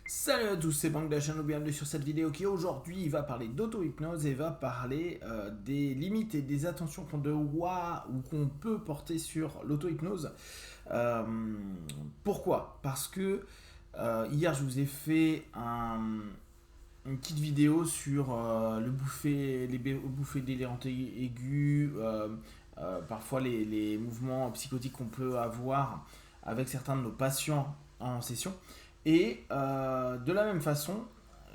Salut à tous, c'est Bank de la chaîne, bienvenue sur cette vidéo qui aujourd'hui va parler d'auto-hypnose et va parler des limites et des attentions qu'on doit ou qu'on peut porter sur l'auto-hypnose. Euh, Pourquoi? Parce que hier je vous ai fait une petite vidéo sur les bouffées délirantes aiguës, parfois les mouvements psychotiques qu'on peut avoir avec certains de nos patients en session. Et de la même façon,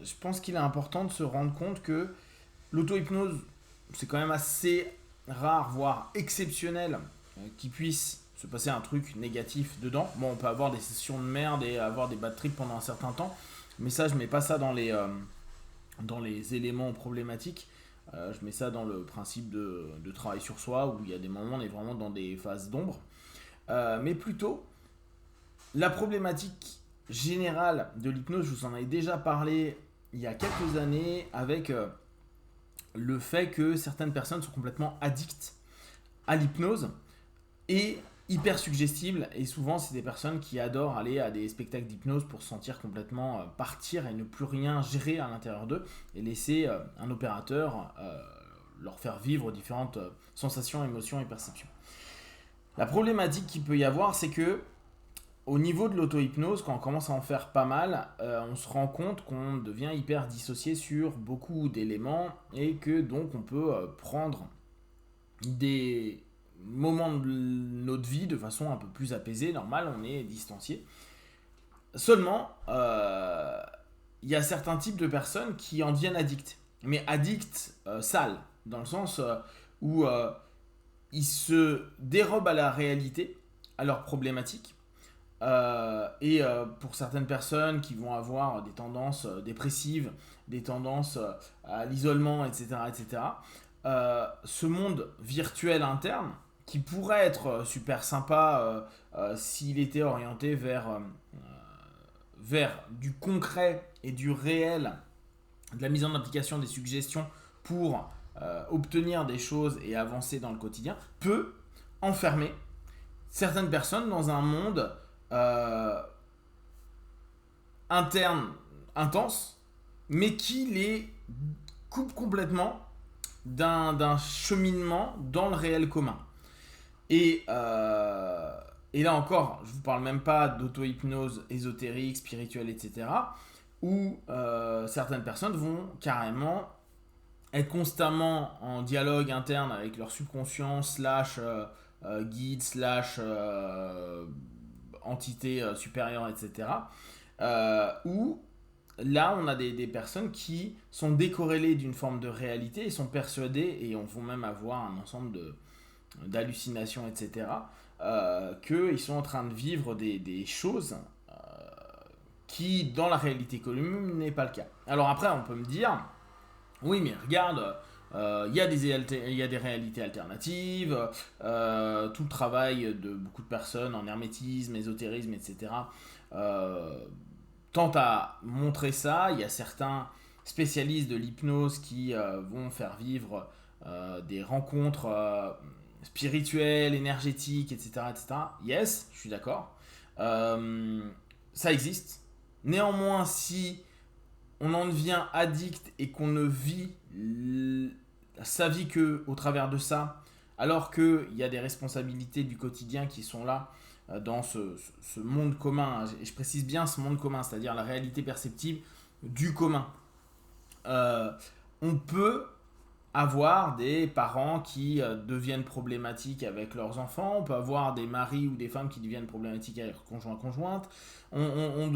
je pense qu'il est important de se rendre compte que l'auto-hypnose, c'est quand même assez rare, voire exceptionnel, qu'il puisse se passer un truc négatif dedans. Bon, on peut avoir des sessions de merde et avoir des bad trips pendant un certain temps, mais ça, je mets pas ça dans les éléments problématiques. Je mets ça dans le principe de travail sur soi, où il y a des moments où on est vraiment dans des phases d'ombre. Mais plutôt, la problématique générale de l'hypnose, je vous en avais déjà parlé il y a quelques années avec le fait que certaines personnes sont complètement addictes à l'hypnose et hyper suggestibles. Et souvent, c'est des personnes qui adorent aller à des spectacles d'hypnose pour se sentir complètement partir et ne plus rien gérer à l'intérieur d'eux et laisser un opérateur leur faire vivre différentes sensations, émotions et perceptions. La problématique qu'il peut y avoir, c'est que au niveau de l'auto-hypnose, quand on commence à en faire pas mal, on se rend compte qu'on devient hyper dissocié sur beaucoup d'éléments et que donc on peut prendre des moments de notre vie de façon un peu plus apaisée, normale, on est distancié. Seulement, il y a certains types de personnes qui en deviennent addicts, mais addicts sales, dans le sens où ils se dérobent à la réalité, à leurs problématiques. Pour certaines personnes qui vont avoir des tendances dépressives, des tendances à l'isolement, etc., etc., ce monde virtuel interne, qui pourrait être super sympa s'il était orienté vers du concret et du réel, de la mise en application des suggestions pour obtenir des choses et avancer dans le quotidien, peut enfermer certaines personnes dans un monde euh, interne intense, mais qui les coupe complètement d'un cheminement dans le réel commun. Et, euh, et là encore, je vous parle même pas d'auto-hypnose ésotérique, spirituelle, etc., où certaines personnes vont carrément être constamment en dialogue interne avec leur subconscient, slash guide, slash entité supérieure, etc. Où là, on a des personnes qui sont décorrélées d'une forme de réalité et sont persuadées, et on va même avoir un ensemble d'hallucinations, etc., qu'ils sont en train de vivre des choses qui, dans la réalité commune, n'est pas le cas. Alors après, on peut me dire, oui, mais regarde, il y a des réalités alternatives, tout le travail de beaucoup de personnes en hermétisme, ésotérisme, etc. Tente à montrer ça. Il y a certains spécialistes de l'hypnose qui vont faire vivre des rencontres spirituelles, énergétiques, etc., etc. Yes, je suis d'accord. Euh, Ça existe. Néanmoins, si on en devient addict et qu'on ne vit sa vie que au travers de ça, alors qu'il y a des responsabilités du quotidien qui sont là dans ce monde commun, et je précise bien ce monde commun, c'est-à-dire la réalité perceptive du commun. Euh, on peut avoir des parents qui deviennent problématiques avec leurs enfants, on peut avoir des maris ou des femmes qui deviennent problématiques avec leurs conjoints conjointes, on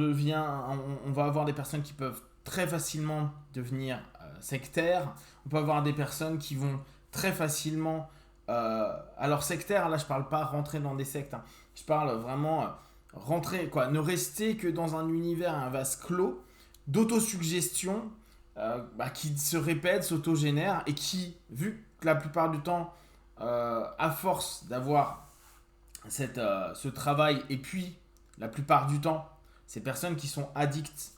va avoir des personnes qui peuvent très facilement devenir sectaires, on peut avoir des personnes qui vont très facilement alors sectaire, là je parle pas rentrer dans des sectes, hein. Je parle vraiment rentrer, quoi, ne rester que dans un univers, un vase clos d'autosuggestion qui se répète, s'autogénère et qui, vu que la plupart du temps, à force d'avoir ce travail, et puis la plupart du temps, ces personnes qui sont addictes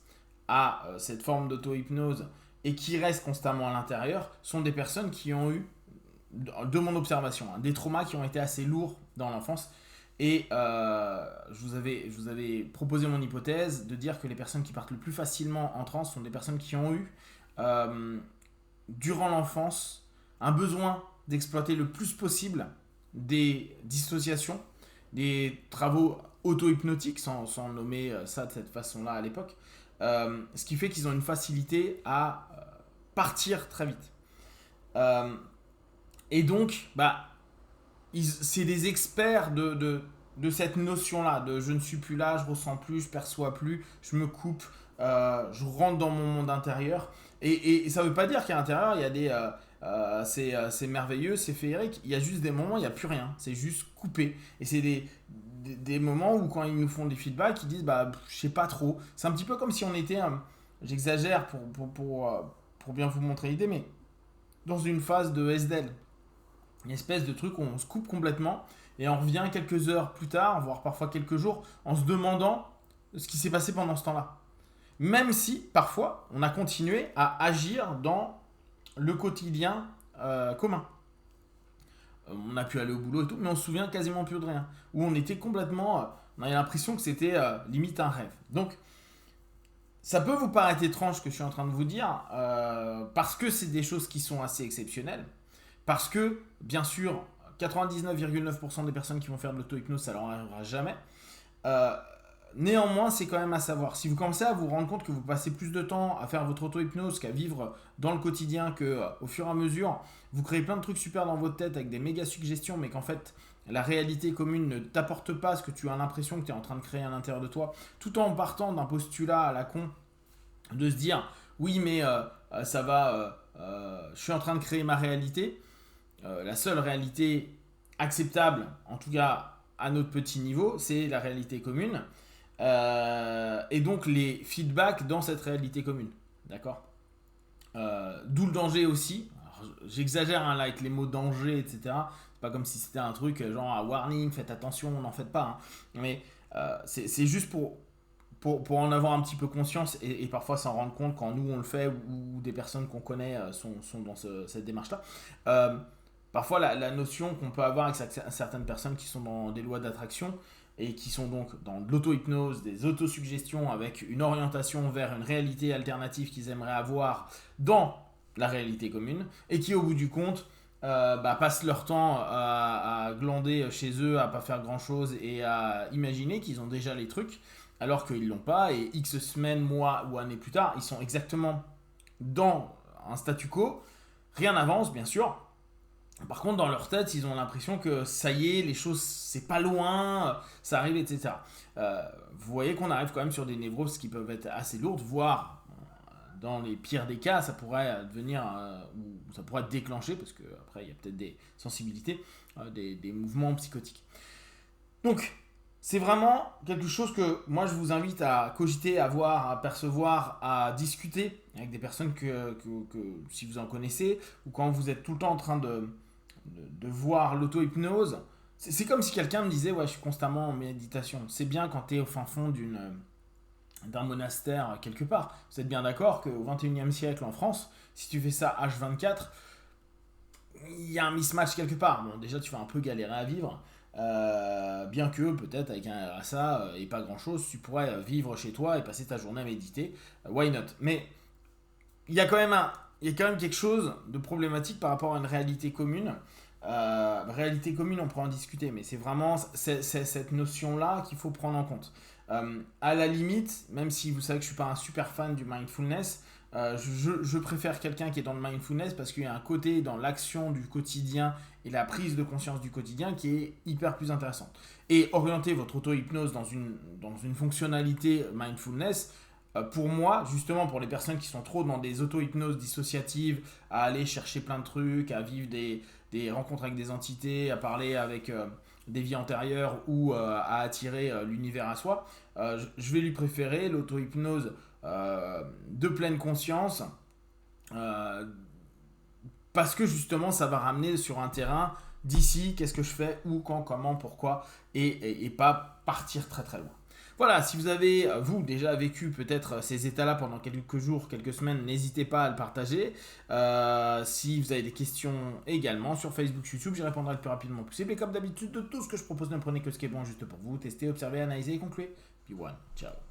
à cette forme d'auto-hypnose et qui restent constamment à l'intérieur, sont des personnes qui ont eu, de mon observation, hein, des traumas qui ont été assez lourds dans l'enfance Et je vous avais proposé mon hypothèse de dire que les personnes qui partent le plus facilement en transe sont des personnes qui ont eu, euh, durant l'enfance, un besoin d'exploiter le plus possible des dissociations, des travaux auto-hypnotiques, sans nommer ça de cette façon-là à l'époque, ce qui fait qu'ils ont une facilité à partir très vite. Euh, et donc, c'est des experts de cette notion-là, de je ne suis plus là, je ressens plus, je perçois plus, je me coupe, je rentre dans mon monde intérieur. Et ça ne veut pas dire qu'à l'intérieur, il y a c'est merveilleux, c'est féerique. Il y a juste des moments où il n'y a plus rien. C'est juste coupé. Et c'est des moments où, quand ils nous font des feedbacks, ils disent je sais pas trop. C'est un petit peu comme si on était, j'exagère pour bien vous montrer l'idée, mais dans une phase de SDL. Une espèce de truc où on se coupe complètement et on revient quelques heures plus tard, voire parfois quelques jours, en se demandant ce qui s'est passé pendant ce temps-là. Même si, parfois, on a continué à agir dans le quotidien commun. On a pu aller au boulot et tout, mais on se souvient quasiment plus de rien. Où on était complètement... on avait l'impression que c'était limite un rêve. Donc, ça peut vous paraître étrange ce que je suis en train de vous dire, parce que c'est des choses qui sont assez exceptionnelles. Parce que, bien sûr, 99,9% des personnes qui vont faire de l'auto-hypnose, ça leur arrivera jamais. Euh, Néanmoins, c'est quand même à savoir. Si vous commencez à vous rendre compte que vous passez plus de temps à faire votre auto-hypnose qu'à vivre dans le quotidien, qu'au fur et à mesure, vous créez plein de trucs super dans votre tête avec des méga suggestions, mais qu'en fait, la réalité commune ne t'apporte pas ce que tu as l'impression que tu es en train de créer à l'intérieur de toi, tout en partant d'un postulat à la con, de se dire, oui, mais ça va, je suis en train de créer ma réalité. La seule réalité acceptable, en tout cas à notre petit niveau, c'est la réalité commune. Et donc les feedbacks dans cette réalité commune. D'accord. D'où le danger aussi. Alors, j'exagère là avec les mots danger, etc. C'est pas comme si c'était un truc genre warning, faites attention, n'en faites pas. Mais c'est juste pour en avoir un petit peu conscience et parfois s'en rendre compte quand nous on le fait ou des personnes qu'on connaît sont dans cette démarche-là. Parfois la notion qu'on peut avoir avec certaines personnes qui sont dans des lois d'attraction et qui sont donc dans de l'auto-hypnose, des autosuggestions avec une orientation vers une réalité alternative qu'ils aimeraient avoir dans la réalité commune et qui au bout du compte passent leur temps à glander chez eux, à pas faire grand chose et à imaginer qu'ils ont déjà les trucs alors qu'ils l'ont pas et X semaines, mois ou années plus tard, ils sont exactement dans un statu quo, rien n'avance bien sûr. Par contre, dans leur tête, ils ont l'impression que ça y est, les choses, c'est pas loin, ça arrive, etc. Vous voyez qu'on arrive quand même sur des névroses qui peuvent être assez lourdes, voire dans les pires des cas, ça pourrait devenir, ou ça pourrait être déclenché, parce qu'après, il y a peut-être des sensibilités, des mouvements psychotiques. Donc, c'est vraiment quelque chose que moi je vous invite à cogiter, à voir, à percevoir, à discuter avec des personnes que si vous en connaissez, ou quand vous êtes tout le temps en train de voir l'auto-hypnose. C'est comme si quelqu'un me disait ouais, je suis constamment en méditation. C'est bien quand tu es au fin fond d'un monastère quelque part. Vous êtes bien d'accord qu'au 21e siècle en France, si tu fais ça H24, il y a un mismatch quelque part. Bon, déjà, tu vas un peu galérer à vivre. Bien que peut-être avec un RSA et pas grand chose, tu pourrais vivre chez toi et passer ta journée à méditer. Why not? Mais il y a quand même quelque chose de problématique par rapport à une réalité commune. Réalité commune, on pourra en discuter, mais c'est vraiment cette notion-là qu'il faut prendre en compte. À la limite, même si vous savez que je ne suis pas un super fan du mindfulness, je préfère quelqu'un qui est dans le mindfulness parce qu'il y a un côté dans l'action du quotidien et la prise de conscience du quotidien qui est hyper plus intéressante. Et orienter votre auto-hypnose dans une fonctionnalité mindfulness, pour moi, justement pour les personnes qui sont trop dans des auto-hypnoses dissociatives, à aller chercher plein de trucs, à vivre des rencontres avec des entités, à parler avec des vies antérieures ou à attirer l'univers à soi, je vais lui préférer l'auto-hypnose de pleine conscience parce que justement ça va ramener sur un terrain d'ici, qu'est-ce que je fais, où, quand, comment, pourquoi et pas partir très très loin. Voilà, si vous avez, vous, déjà vécu peut-être ces états-là pendant quelques jours, quelques semaines, n'hésitez pas à le partager. Si vous avez des questions également sur Facebook, YouTube, j'y répondrai le plus rapidement possible. Et comme d'habitude, de tout ce que je propose, ne prenez que ce qui est bon juste pour vous. Testez, observez, analysez et concluez. Puis one, ciao.